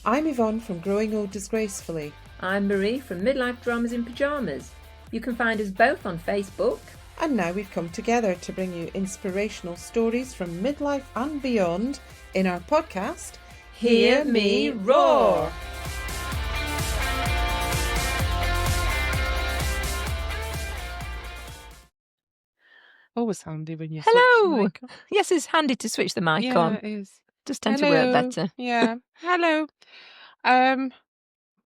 I'm Yvonne from Growing Old Disgracefully. I'm Marie from Midlife Dramas in Pyjamas. You can find us both on Facebook. And now we've come together to bring you inspirational stories from midlife and beyond in our podcast, Hear Me Roar! Always handy when you Hello! switch the mic on. Yes, it's handy to switch the mic on. Yeah, it is. Does tend to work better. Yeah. Hello.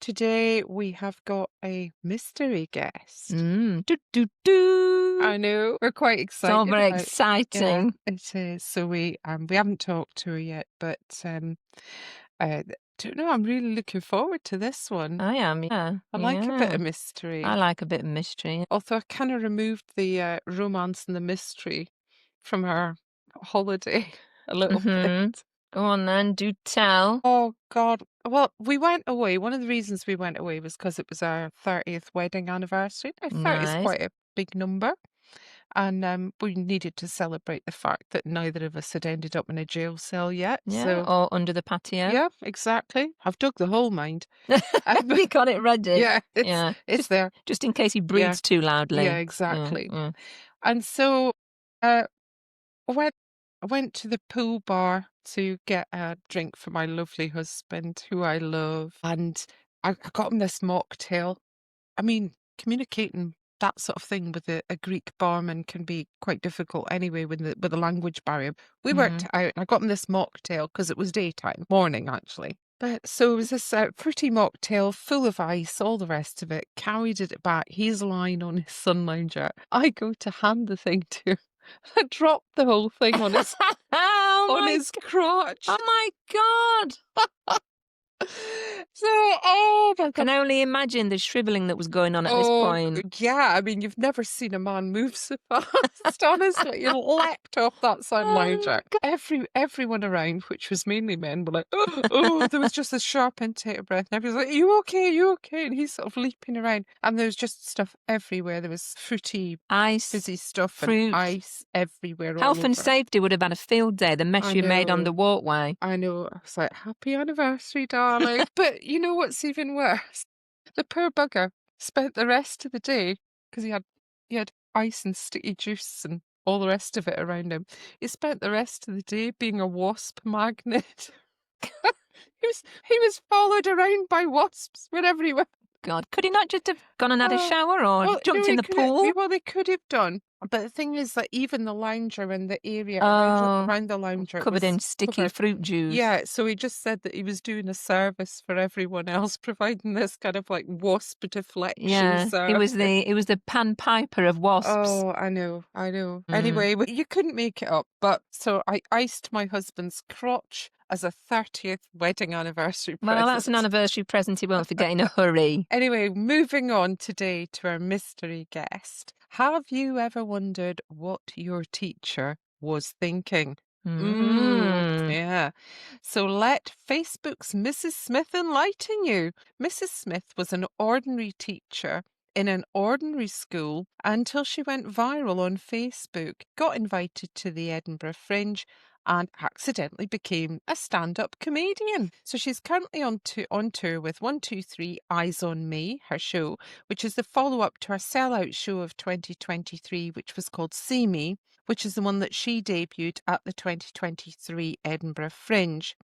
Today we have got a mystery guest. I know. We're quite excited. It's all very about- exciting. Yeah, it is. So we haven't talked to her yet, but don't know. I'm really looking forward to this one. I am, yeah. I like a bit of mystery. I like a bit of mystery. Although I kind of removed the romance and the mystery from our holiday a little bit. Go on then, do tell. Oh God! Well, we went away. One of the reasons we went away was because it was our 30th wedding anniversary. Now, 30 is Nice. quite a big number, and we needed to celebrate the fact that neither of us had ended up in a jail cell yet. Yeah, So, or under the patio. yeah, exactly. I've dug the hole, mind. We got it ready. Yeah, Yeah. it's there. Just in case he breathes too loudly. Yeah, exactly. Yeah. And so, I went to the pool bar to get a drink for my lovely husband, who I love, and I got him this mocktail. I mean, communicating that sort of thing with a Greek barman can be quite difficult anyway with the language barrier. We worked it out. I got him this mocktail because it was daytime, morning actually. But so it was this fruity mocktail full of ice, all the rest of it. Carried it back. He's lying on his sun lounger. I go to hand the thing to him. I dropped the whole thing on his his crotch. Oh my God! So, oh my God. Can only imagine the shrivelling that was going on at this point. Yeah, I mean, you've never seen a man move so fast. Honestly, you leapt off that sun lounger. Everyone around, which was mainly men, were like, oh, there was just a sharp intake of breath. And everyone's like, you okay? You okay? And he's sort of leaping around. And there was just stuff everywhere. There was fruity, ice, fizzy stuff, fruit, and ice everywhere. Health and safety would have had a field day, the mess you made on the walkway. I know. I was like, happy anniversary, darling. But you know what's even worse? The poor bugger spent the rest of the day, because he had ice and sticky juice and all the rest of it around him. He spent the rest of the day being a wasp magnet. he was followed around by wasps wherever he went. God, could he not just have gone and had a shower or jumped in the pool? Well, they could have done. But the thing is that even the lounger and the area around the lounger covered in sticky fruit juice. Yeah, so he just said that he was doing a service for everyone else, providing this kind of like wasp deflection. Yeah, he was the Pan Piper of wasps. Oh, I know. Anyway, you couldn't make it up. But so I iced my husband's crotch as a 30th wedding anniversary present. Well, that's an anniversary present he won't forget in a hurry. Anyway, moving on today to our mystery guest. Have you ever wondered what your teacher was thinking? Yeah. So let Facebook's Mrs. Smith enlighten you. Mrs. Smith was an ordinary teacher in an ordinary school until she went viral on Facebook, got invited to the Edinburgh Fringe, and accidentally became a stand-up comedian. So she's currently on tour with 123 Eyes on Me, her show, which is the follow-up to her sellout show of 2023, which was called See Me, which is the one that she debuted at the 2023 Edinburgh Fringe,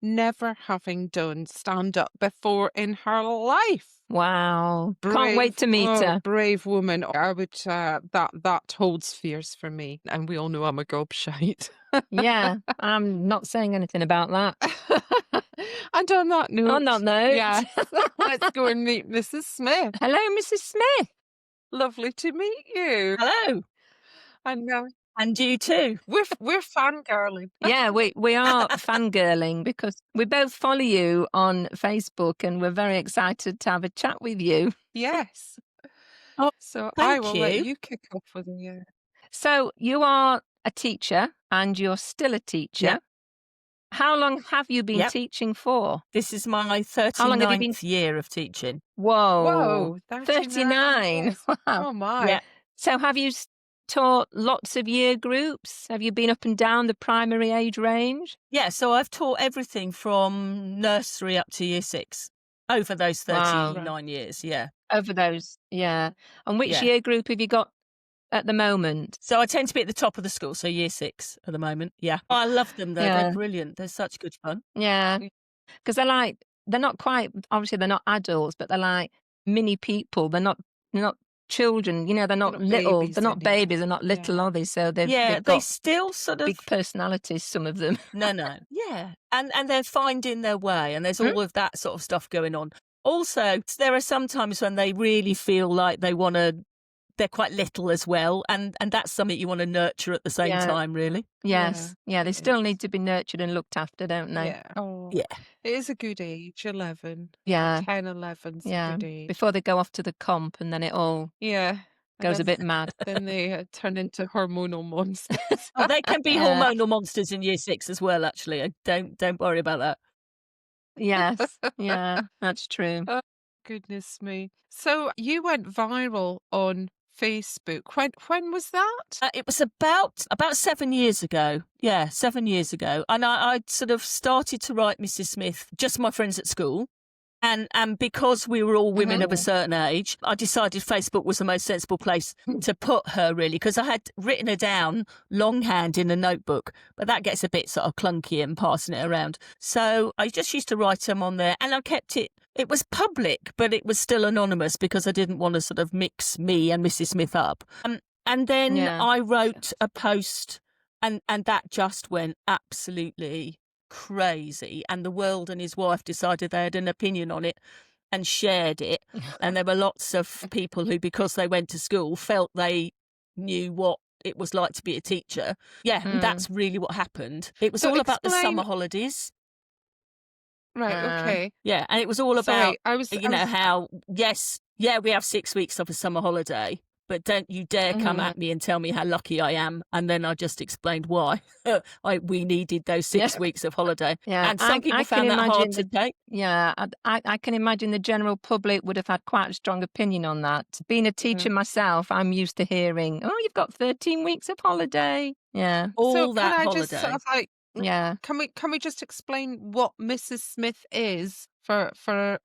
never having done stand-up before in her life. Wow. Can't wait to meet her. Brave woman. I would, that holds fears for me. And we all know I'm a gobshite. Yeah, I'm not saying anything about that. And on that note. Yes, let's go and meet Mrs. Smith. Hello, Mrs. Smith. Lovely to meet you. Hello. And you too. We're fangirling. Yeah, we are fangirling because we both follow you on Facebook and we're very excited to have a chat with you. Yes. Oh, so thank I will you. let you kick off with me. So you are a teacher and you're still a teacher. Yep. How long have you been teaching for? This is my 39th year of teaching. Whoa. 39. Wow. Oh my. Yeah. So have you taught lots of year groups? Have you been up and down the primary age range? Yeah, so I've taught everything from nursery up to year 6 over those Wow. 39 years. Yeah. Over those, yeah. And which Yeah. year group have you got at the moment? So I tend to be at the top of the school, so year 6 at the moment. Yeah. I love them though. Yeah. They're brilliant. They're such good fun. Yeah. Because they're not quite, obviously they're not adults, but they're like mini people. They're not children, you know, they're not little, babies they're not anymore. babies, they're not little, Yeah. are they? So they've Yeah, they got still sort of big personalities, some of them. No. Yeah. And they're finding their way, and there's all of that sort of stuff going on. Also, there are some times when they really feel like they're quite little as well, and that's something you want to nurture at the same Yeah. time, really. Yes. Yeah, they it still is. need to be nurtured and looked after, don't they? Yeah. Oh, Yeah. it is a good age, 11. Yeah. 10, 11's Yeah. a good age. Before they go off to the comp and then it all Yeah. And goes a then, bit mad. then they turn into hormonal monsters. Oh, they can be Yeah. hormonal monsters in year 6 as well, actually. Don't worry about that. Yes. Yeah, that's true. Oh, goodness me. So you went viral on Facebook. When was that? It was about 7 years ago. Yeah, 7 years ago. And I sort of started to write Mrs. Smith, just my friends at school. And because we were all women of a certain age, I decided Facebook was the most sensible place to put her, really, because I had written her down longhand in a notebook, but that gets a bit sort of clunky and passing it around. So I just used to write them on there, and I kept it. It was public, but it was still anonymous because I didn't want to sort of mix me and Mrs. Smith up. And then Yeah. I wrote a post, and that just went absolutely crazy, and the world and his wife decided they had an opinion on it and shared it. And there were lots of people who, because they went to school, felt they knew what it was like to be a teacher. Yeah, and that's really what happened. It was So all about the explain- summer holidays. Right, okay. Yeah, and it was all about Sorry, I was how we have 6 weeks of a summer holiday, but don't you dare come at me and tell me how lucky I am. And then I just explained why we needed those 6 weeks of holiday. Yeah, And some people found that hard to take. Yeah, I can imagine the general public would have had quite a strong opinion on that. Being a teacher myself, I'm used to hearing, "Oh, you've got 13 weeks of holiday." Yeah, All so that can I holiday. just sort of like yeah. can we just explain what Mrs. Smith is for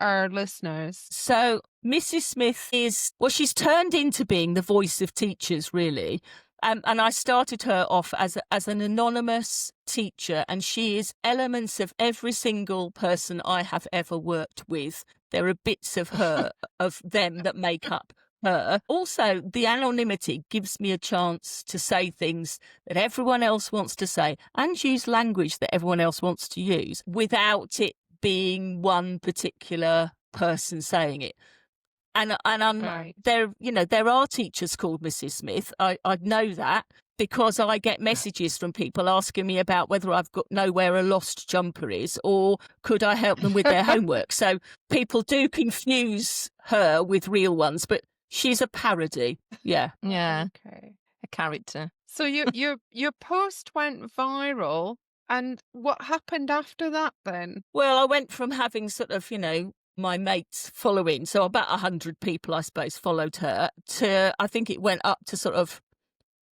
our listeners? So Mrs. Smith she's turned into being the voice of teachers, really. And I started her off as an anonymous teacher, and she is elements of every single person I have ever worked with. There are bits of her, of them that make up her. Also, the anonymity gives me a chance to say things that everyone else wants to say and use language that everyone else wants to use without it being one particular person saying it. And Right. there are teachers called Mrs. Smith. I know that because I get messages from people asking me about whether I've know where a lost jumper is, or could I help them with their homework. So people do confuse her with real ones, but she's a parody. Yeah. Yeah, Okay. a character. So your post went viral, and what happened after that then? Well, I went from having sort of, my mates following, so about 100 people, I suppose, followed her, to I think it went up to sort of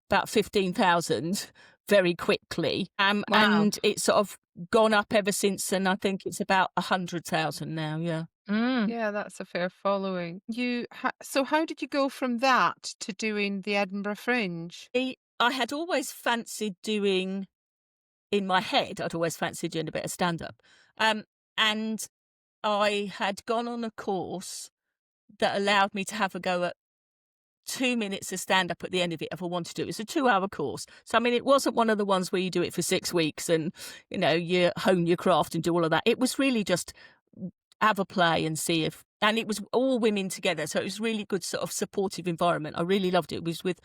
about 15,000 very quickly. Wow. And it's sort of gone up ever since, and I think it's about 100,000 now, yeah. Yeah, that's a fair following. So how did you go from that to doing the Edinburgh Fringe? I had always fancied doing, in my head, I'd always fancied doing a bit of stand-up. And I had gone on a course that allowed me to have a go at 2 minutes of stand-up at the end of it if I wanted to. It was a 2-hour course. So, I mean, it wasn't one of the ones where you do it for 6 weeks and, you hone your craft and do all of that. It was really just have a play and see if... And it was all women together, so it was really good sort of supportive environment. I really loved it. It was with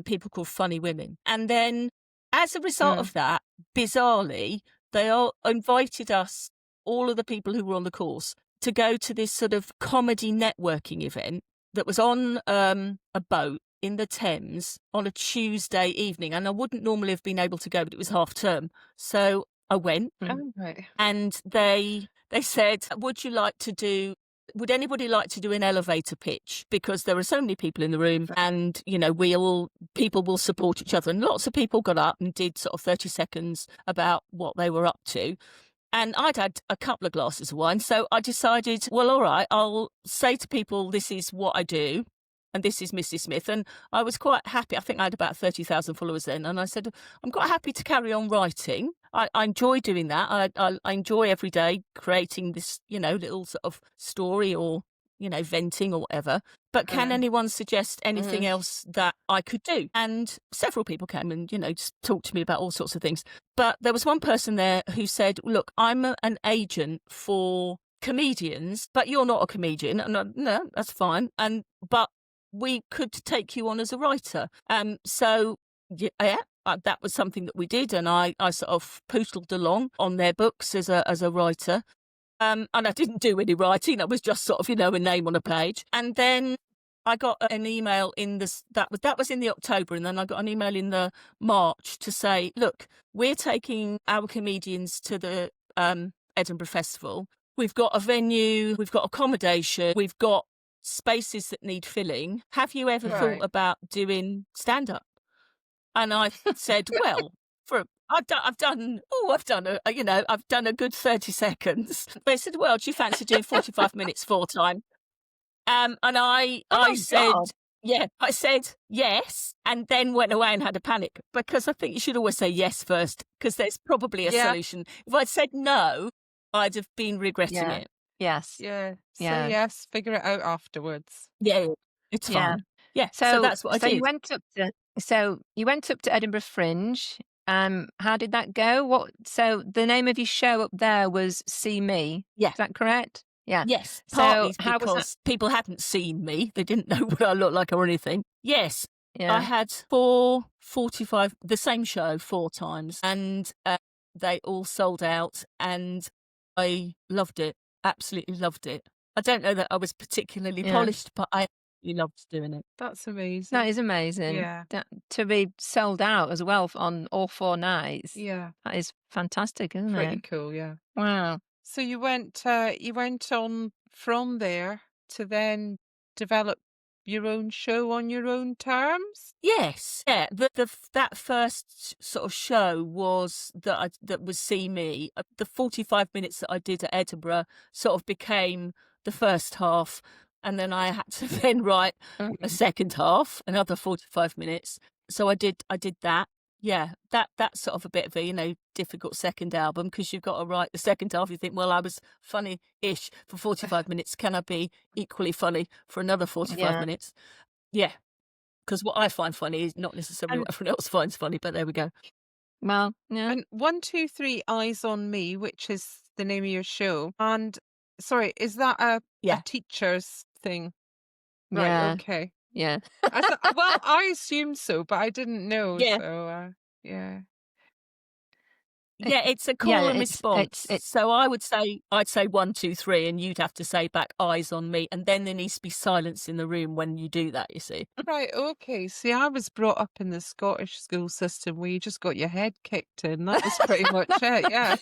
people called Funny Women. And then, as a result of that, bizarrely, they all invited us, all of the people who were on the course, to go to this sort of comedy networking event that was on a boat in the Thames on a Tuesday evening. And I wouldn't normally have been able to go, but it was half term. So I went, Oh, right. and they said, would you like to do would anybody like to do an elevator pitch? Because there are so many people in the room and, people will support each other. And lots of people got up and did sort of 30 seconds about what they were up to. And I'd had a couple of glasses of wine. So I decided, well, all right, I'll say to people, this is what I do. And this is Mrs. Smith. And I was quite happy. I think I had about 30,000 followers then. And I said, I'm quite happy to carry on writing. I enjoy doing that. I enjoy every day creating this, little sort of story or, venting or whatever. But can anyone suggest anything else that I could do? And several people came and, just talked to me about all sorts of things. But there was one person there who said, look, I'm an agent for comedians, but you're not a comedian. And no, that's fine. But we could take you on as a writer. So that was something that we did, and I sort of poodled along on their books as a writer. And I didn't do any writing. I was just sort of, a name on a page. And then I got an email that was in the October, and then I got an email in the March to say, look, we're taking our comedians to the Edinburgh Festival. We've got a venue, we've got accommodation, we've got spaces that need filling. Have you ever thought about doing stand-up? And I said, well, I've done a good 30 seconds. They said, well, do you fancy doing 45 minutes full time? And I said, God. yeah, I said yes, and then went away and had a panic, because I think you should always say yes first, because there's probably a solution. If I'd said no, I'd have been regretting it. Yes. Yeah. Yeah. Say yes, figure it out afterwards. Yeah, it's fine. Yeah, so that's what I did. You went up to Edinburgh Fringe. How did that go? So the name of your show up there was See Me. Yeah. Is that correct? Yeah. Yes, So partly how was because people hadn't seen me. They didn't know what I looked like or anything. Yes, Yeah. I had 4:45, the same show 4 times, and they all sold out, and I loved it. Absolutely loved it. I don't know that I was particularly polished, but I absolutely loved doing it. That's amazing. That is amazing. Yeah. To be sold out as well on all 4 nights. Yeah. That is fantastic, isn't Pretty it? cool, yeah. Wow. So you went on from there to then develop your own show on your own terms? Yes, yeah. That first sort of show was that was See Me. The 45 minutes that I did at Edinburgh sort of became the first half, and then I had to then write a second half, another 45 minutes. So I did that. Yeah, that's sort of a bit of a difficult second album, because you've got to write the second half. You think, well, I was funny-ish for 45 minutes. Can I be equally funny for another 45 minutes? Yeah, because what I find funny is not necessarily what everyone else finds funny. But there we go. Well, yeah. And 1, 2, 3 Eyes on Me, which is the name of your show. And sorry, is that a teacher's thing? Right. Yeah. Okay. Yeah. Well, I assumed so, but I didn't know. Yeah. So, yeah. Yeah, it's a call and response. So I'd say 1, 2, 3, and you'd have to say back Eyes on Me, and then there needs to be silence in the room when you do that, you see. Right, okay. See, I was brought up in the Scottish school system where you just got your head kicked in. That was pretty much it, yeah.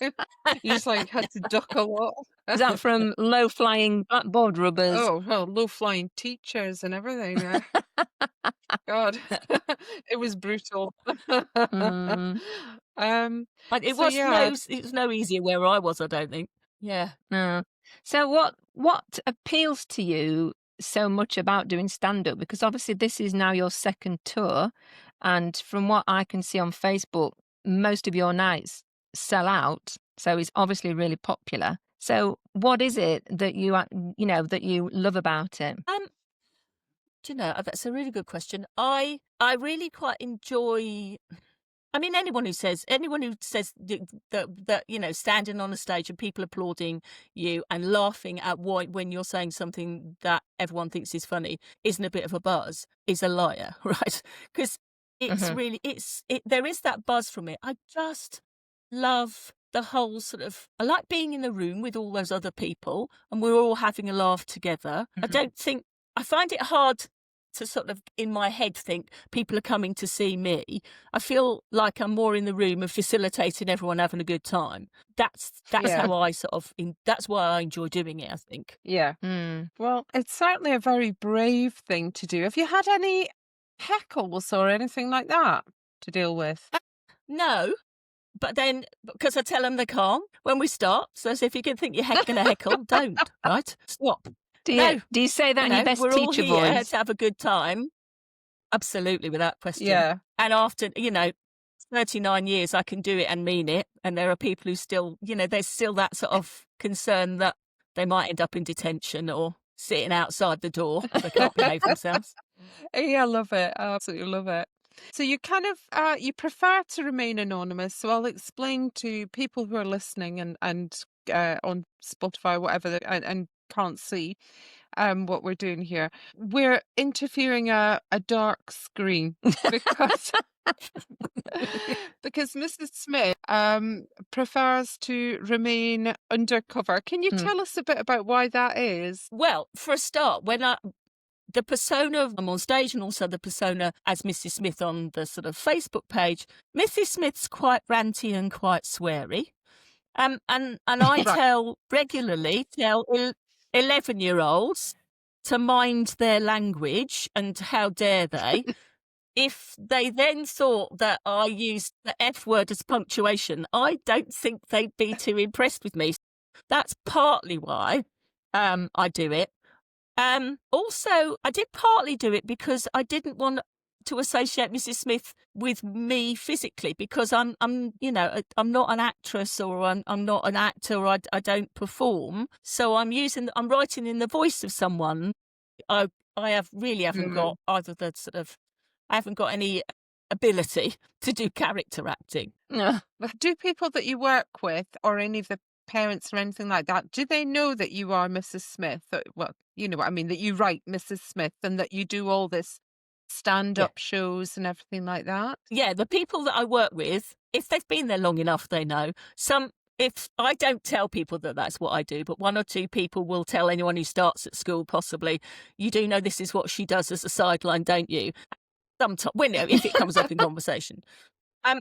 You just had to duck a lot. Is that from low-flying blackboard rubbers? Oh, well, low-flying teachers and everything. God, it was brutal. It was no easier where I was, I don't think. Yeah. No. So what appeals to you so much about doing stand-up? Because obviously this is now your second tour, and from what I can see on Facebook, most of your nights sell out. So it's obviously really popular. So what is it that that you love about it? Do you know, that's a really good question. I really quite enjoy. I mean, anyone who says that standing on a stage and people applauding you and laughing at when you're saying something that everyone thinks is funny isn't a bit of a buzz is a liar, right? Because it's really there is that buzz from it. I just love the whole sort of. I like being in the room with all those other people and we're all having a laugh together. I find it hard to sort of, in my head, think people are coming to see me. I feel like I'm more in the room and facilitating everyone having a good time. That's Yeah. how I sort of, that's why I enjoy doing it, I think. Yeah. Mm. Well, it's certainly a very brave thing to do. Have you had any heckles or anything like that to deal with? No, but then, because I tell them they can't when we start. So if you can think you're going to heckle, don't, right? Stop. Do No, you say that in your best we're all teacher here voice? to have a good time. Absolutely, without question. Yeah. And after, 39 years, I can do it and mean it. And there are people who still, there's still that sort of concern that they might end up in detention or sitting outside the door if they can't behave themselves. Yeah, I love it. I absolutely love it. So you kind of you prefer to remain anonymous. So I'll explain to people who are listening and on Spotify, whatever, and can't see what we're doing here. We're interviewing a dark screen because because Mrs. Smith prefers to remain undercover. Can you tell us a bit about why that is? Well, for a start, the persona I'm on stage and also the persona as Mrs. Smith on the sort of Facebook page, Mrs. Smith's quite ranty and quite sweary. And I regularly tell 11-year-olds to mind their language and how dare they. If they then thought that I used the F word as punctuation, I don't think they'd be too impressed with me. That's partly why I do it. Also, I did partly do it because I didn't want to associate Mrs. Smith with me physically, because I'm not an actress, or I'm not an actor, or I don't perform. So I'm writing in the voice of someone. I haven't got either the sort of, I haven't got any ability to do character acting. Do people that you work with or any of the parents or anything like that, do they know that you are Mrs. Smith? Well, you know what I mean, that you write Mrs. Smith and that you do all this stand-up shows and everything like that? Yeah, the people that I work with, if they've been there long enough, they know. If I don't tell people that that's what I do, but one or two people will tell anyone who starts at school, possibly, you do know this is what she does as a sideline, don't you? Sometimes, if it comes up in conversation. Yeah.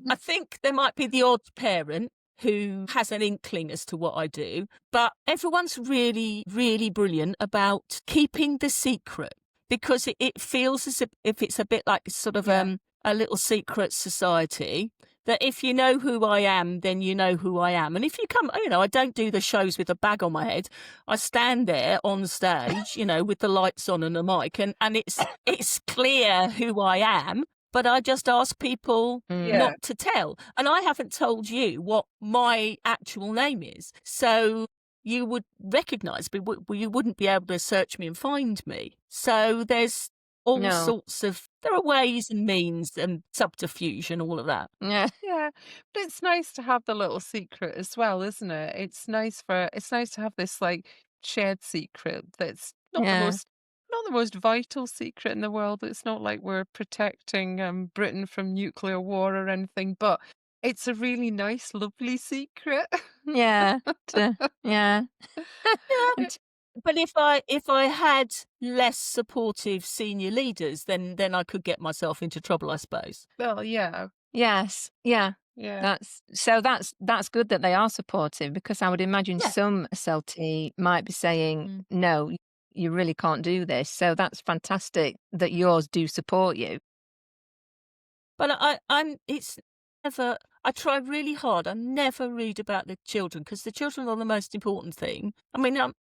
I think there might be the odd parent who has an inkling as to what I do, but everyone's really, really brilliant about keeping the secret, because it feels as if it's a bit like sort of a little secret society, that if you know who I am, then you know who I am. And if you come, I don't do the shows with a bag on my head. I stand there on stage, with the lights on and a mic, and it's clear who I am. But I just ask people not to tell. And I haven't told you what my actual name is. So you would recognise me. You wouldn't be able to search me and find me. So there's all sorts of, there are ways and means and subterfuge and all of that. Yeah. Yeah, but it's nice to have the little secret as well, isn't it? It's nice to have this like shared secret that's not the most vital secret in the world. It's not like we're protecting Britain from nuclear war or anything, but it's a really nice, lovely secret. Yeah. Yeah. Yeah. But if I had less supportive senior leaders, then I could get myself into trouble, I suppose. Well, yeah, Yes. Yeah. yeah. That's good that they are supportive, because I would imagine some SLT might be saying, no, you really can't do this. So that's fantastic that yours do support you. But it's never, I try really hard. I never read about the children, because the children are the most important thing. I mean,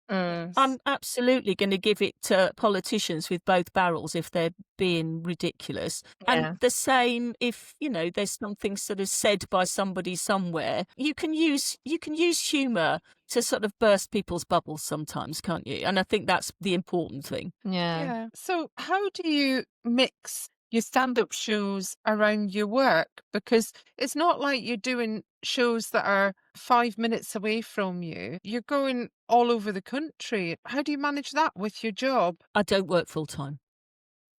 I'm absolutely going to give it to politicians with both barrels if they're being ridiculous. Yeah. And the same if, there's something sort of said by somebody somewhere. You can use humour to sort of burst people's bubbles sometimes, can't you? And I think that's the important thing. Yeah. So how do you mix your stand-up shows around your work? Because it's not like you're doing shows that are 5 minutes away from you. You're going all over the country. How do you manage that with your job? I don't work full time.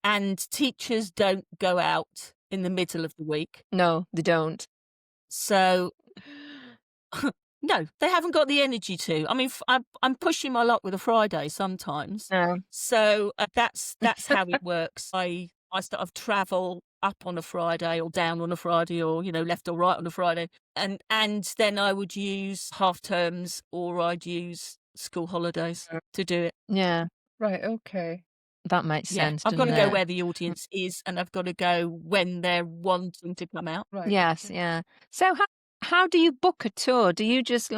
And teachers don't go out in the middle of the week. No, they don't. So No, they haven't got the energy to. I mean, I'm pushing my luck with a Friday sometimes. No. So that's how it works. I sort of travel up on a Friday or down on a Friday, or left or right on a Friday, and then I would use half terms, or I'd use school holidays to do it. Yeah, Right, okay. that makes Yeah, sense, I've got to doesn't go it? where the audience is, and I've got to go when they're wanting to come out. Right. Yes, Okay. yeah. So how do you book a tour? Do you just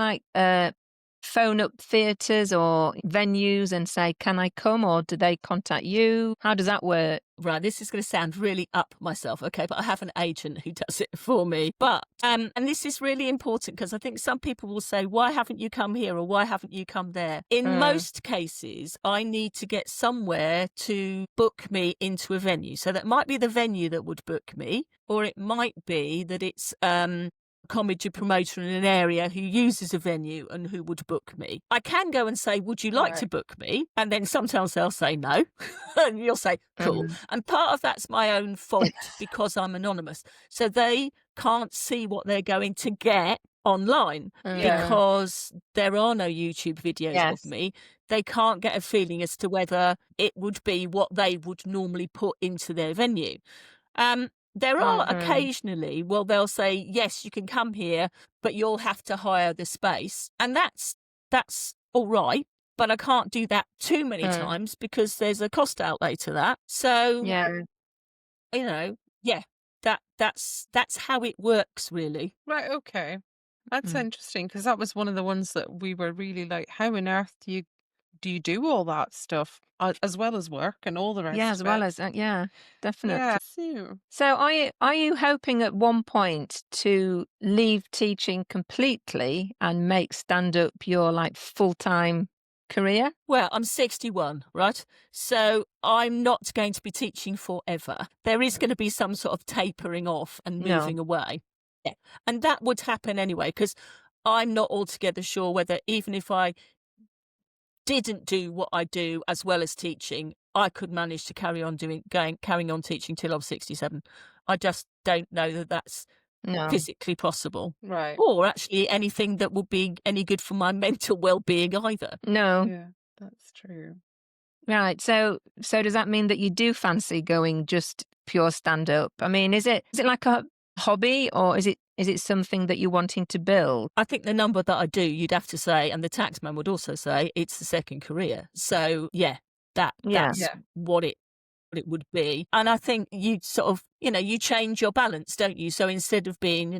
phone up theatres or venues and say, "Can I come?" or do they contact you? How does that work? Right, this is going to sound really up myself, okay, but I have an agent who does it for me. But and this is really important, because I think some people will say, "Why haven't you come here?" or "Why haven't you come there?" In most cases, I need to get somewhere to book me into a venue. So that might be the venue that would book me, or it might be that it's comedy promoter in an area who uses a venue and who would book me. I can go and say, "Would you like to book me?" And then sometimes they'll say no. And you'll say, "Cool." And part of that's my own fault, because I'm anonymous. So they can't see what they're going to get online, because there are no YouTube videos of Yes. me. They can't get a feeling as to whether it would be what they would normally put into their venue. There are occasionally, well, they'll say, "Yes, you can come here, but you'll have to hire the space." And that's all right, but I can't do that too many times, because there's a cost outlay to that. So, Yeah. yeah, that's how it works, really. Right, okay. That's interesting, because that was one of the ones that we were really like, how on earth do you do all that stuff as well as work and all the rest Yeah, of as well it? as yeah, Yeah. definitely. So, So are you hoping at one point to leave teaching completely and make stand-up your full-time career? Well, I'm 61, right? So I'm not going to be teaching forever. There is going to be some sort of tapering off and No. moving away. Yeah. And that would happen anyway, because I'm not altogether sure whether, even if I didn't do what I do as well as teaching, I could manage to carrying on teaching till I was 67. I just don't know that that's No. physically possible, right. or actually anything that would be any good for my mental well-being either. No. Yeah, that's true. Right. So does that mean that you do fancy going just pure stand-up? I mean, is it like a hobby, or is it something that you're wanting to build? I think the number that I do, you'd have to say, and the taxman would also say, it's the second career. So yeah, Yeah. that's what it would be. And I think you sort of, you change your balance, don't you? So instead of being,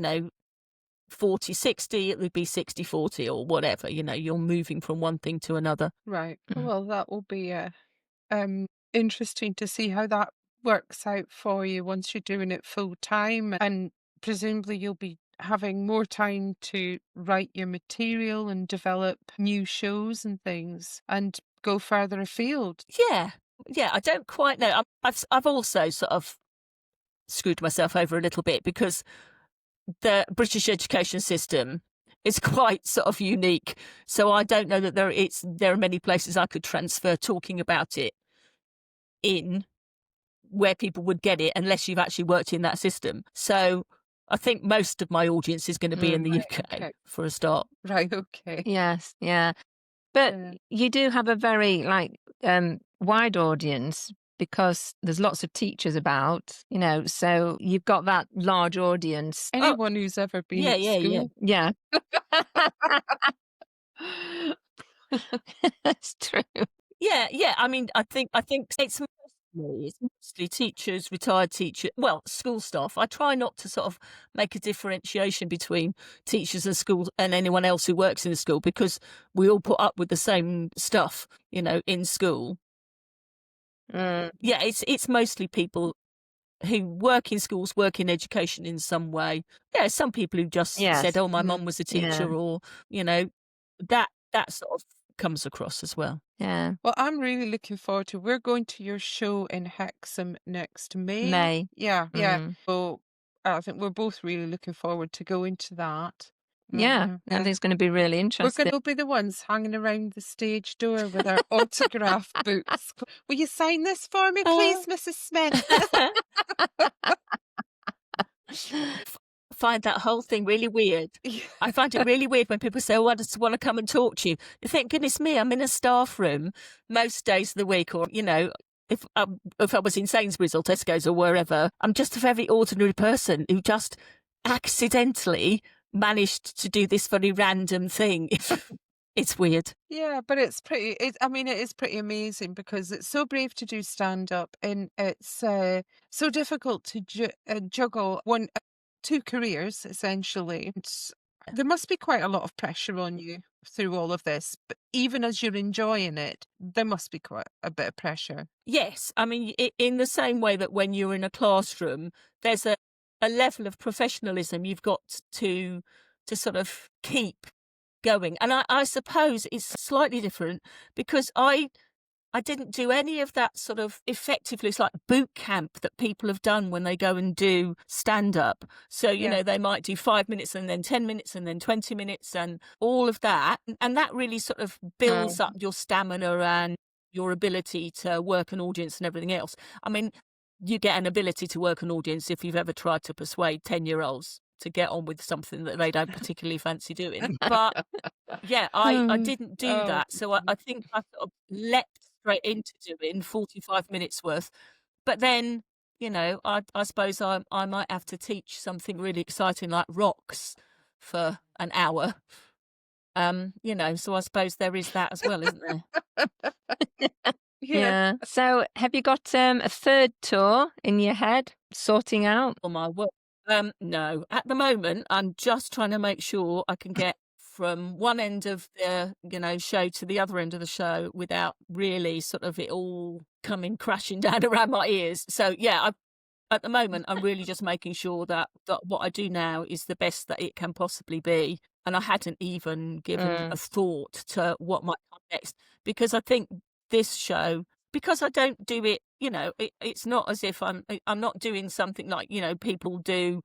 40-60, it would be 60-40 or whatever. You're moving from one thing to another. Right. Mm. Well, that will be interesting to see how that works out for you once you're doing it full time, and presumably you'll be having more time to write your material and develop new shows and things and go further afield. Yeah. Yeah, I don't quite know. I've also sort of screwed myself over a little bit, because the British education system is quite sort of unique. So I don't know that there are many places I could transfer talking about it in, where people would get it, unless you've actually worked in that system. So I think most of my audience is going to be in the UK Okay. for a start. Right, okay. Yes, yeah. But Yeah. you do have a very wide audience, because there's lots of teachers about, so you've got that large audience. Anyone who's ever been Yeah, at yeah, yeah. school. Yeah. That's true. Yeah, yeah. I mean, I think it's mostly teachers, retired teachers, well, school staff. I try not to sort of make a differentiation between teachers and school and anyone else who works in the school, because we all put up with the same stuff, in school. Mm, Yeah, it's mostly people who work in schools, work in education in some way. Yeah, some people who just said, yes. "Oh, my mum was a Yeah. teacher," or that sort of comes across as well. Yeah. Well, I'm really looking forward to. We're going to your show in Hexham next May. May. Yeah, yeah. Mm. So I think we're both really looking forward to going to that. Yeah. I think it's going to be really We're interesting. going to be the ones hanging around the stage door with our autograph books. Will you sign this for me, please, Mrs. Smith? find that whole thing really weird. I find it really weird when people say, "Oh, I just want to come and talk to you." You think, "Goodness me, I'm in a staff room most days of the week," or if I was in Sainsbury's or Tesco's or wherever, I'm just a very ordinary person who just accidentally managed to do this very random thing. It's weird. Yeah, but it is pretty amazing because it's so brave to do stand up, and it's so difficult to juggle two careers essentially. There must be quite a lot of pressure on you through all of this, but even as you're enjoying it, there must be quite a bit of pressure. Yes, I mean, in the same way that when you're in a classroom, there's a level of professionalism you've got to sort of keep going. And I suppose it's slightly different because I didn't do any of that sort of effectively. It's like boot camp that people have done when they go and do stand up. So, Yeah. they might do 5 minutes and then 10 minutes and then 20 minutes and all of that. And that really sort of builds up your stamina and your ability to work an audience and everything else. I mean, you get an ability to work an audience if you've ever tried to persuade 10-year-olds to get on with something that they don't particularly fancy doing. But yeah, I didn't do Oh, that. So I think I sort of leapt straight into doing 45 minutes worth. But then, I suppose I might have to teach something really exciting like rocks for an hour. So I suppose there is that as well, isn't there? yeah. So have you got a third tour in your head sorting out? For my work. No, at the moment, I'm just trying to make sure I can get from one end of the, show to the other end of the show without really sort of it all coming crashing down around my ears. So yeah, at the moment, I'm really just making sure that what I do now is the best that it can possibly be. And I hadn't even given a thought to what might come next because I think this show, because I don't do it, it's not as if I'm not doing something like, people do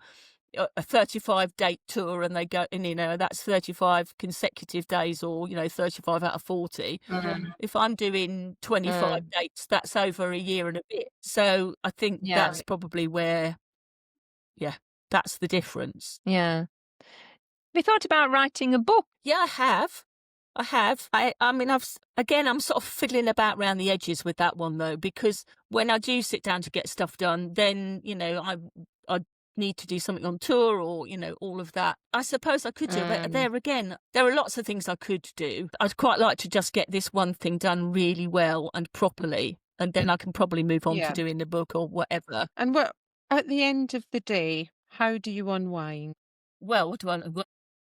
a 35 date tour and they go and that's 35 consecutive days or 35 out of 40. If I'm doing 25 dates, that's over a year and a bit. So I think that's probably where that's the difference. Yeah. Have you thought about writing a book? Yeah, I have. I mean, I'm sort of fiddling about around the edges with that one though, because when I do sit down to get stuff done, then, I need to do something on tour or, all of that. I suppose I could do, but there again, there are lots of things I could do. I'd quite like to just get this one thing done really well and properly, and then I can probably move on to doing the book or whatever. And at the end of the day, how do you unwind? Well,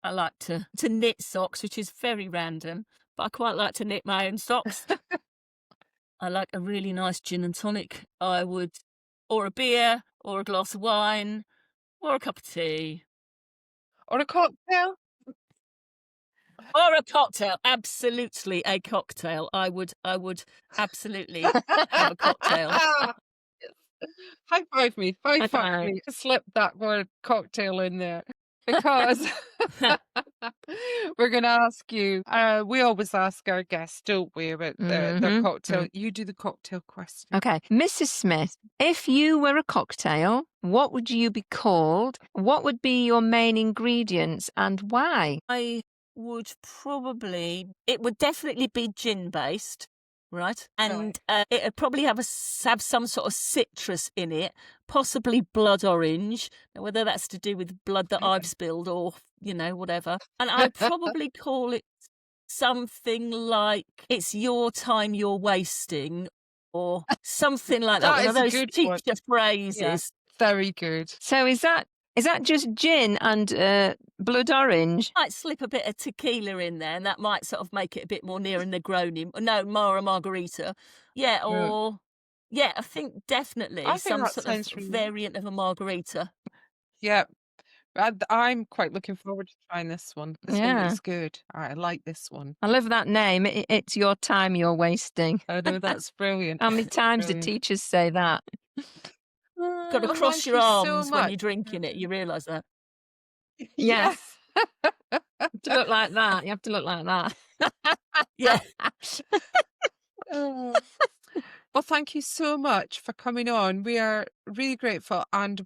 I like to knit socks, which is very random, but I quite like to knit my own socks. I like a really nice gin and tonic. Or a beer, or a glass of wine, or a cup of tea. Or a cocktail? Or a cocktail. Absolutely a cocktail. I would absolutely have a cocktail. High five me. High five me. Slip that word cocktail in there. Because we're going to ask you, we always ask our guests, don't we, about their cocktail. You do the cocktail question. Okay. Mrs. Smith, if you were a cocktail, what would you be called? What would be your main ingredients and why? It would definitely be gin based. Right. And it would probably have some sort of citrus in it, possibly blood orange. Now, whether that's to do with blood that I've spilled or, whatever. And I'd probably call it something like "It's your time you're wasting" or something like that. One of those teacher phrases. Yeah, very good. So is that just gin and blood orange? Might slip a bit of tequila in there, and that might sort of make it a bit more near a Negroni. No, more a margarita. Yeah, or I think definitely some sort of variant of a margarita. Yeah, I'm quite looking forward to trying this one. This one looks good. I like this one. I love that name. It's your time you're wasting. I know, that's brilliant. How many times do teachers say that? Got to cross your arms when you're drinking it. You realise that? Yes. To look like that. You have to look like that. Yeah. Well, thank you so much for coming on. We are really grateful, and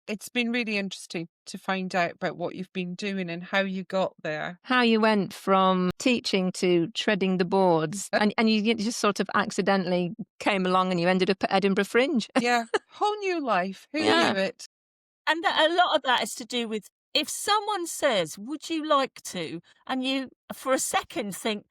it's been really interesting to find out about what you've been doing and how you got there. How you went from teaching to treading the boards, and you just sort of accidentally came along and you ended up at Edinburgh Fringe. Yeah, whole new life. Who Yeah. knew it? And a lot of that is to do with, if someone says, "Would you like to?" and you, for a second, think,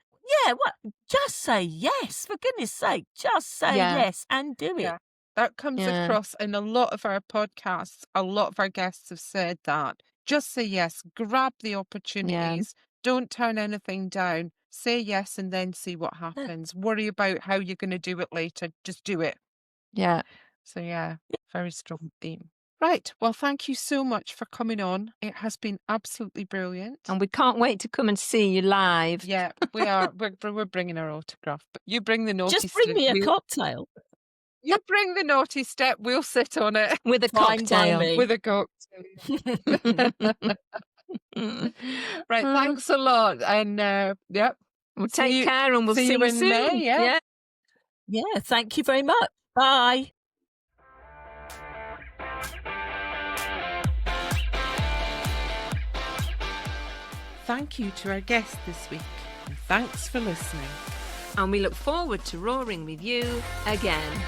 "Yeah, what? Just say yes, for goodness sake, just say Yeah. yes and do it." Yeah. That comes Yeah. across in a lot of our podcasts. A lot of our guests have said that. Just say yes, grab the opportunities, don't turn anything down, say yes, and then see what happens. Worry about how you're going to do it later. Just do it. Yeah. So, yeah, very strong theme. Right. Well, thank you so much for coming on. It has been absolutely brilliant. And we can't wait to come and see you live. Yeah, we are. We're bringing our autograph, but you bring the naughty Just bring step. me a cocktail. You bring the naughty step. We'll sit on it With a Fine by cocktail. me. with a cocktail. Right. Thanks a lot. And yep. Well, See take you- care, and we'll see you you in soon. May. Yeah. Yeah, thank you very much. Bye. Thank you to our guest this week. And thanks for listening. And we look forward to roaring with you again.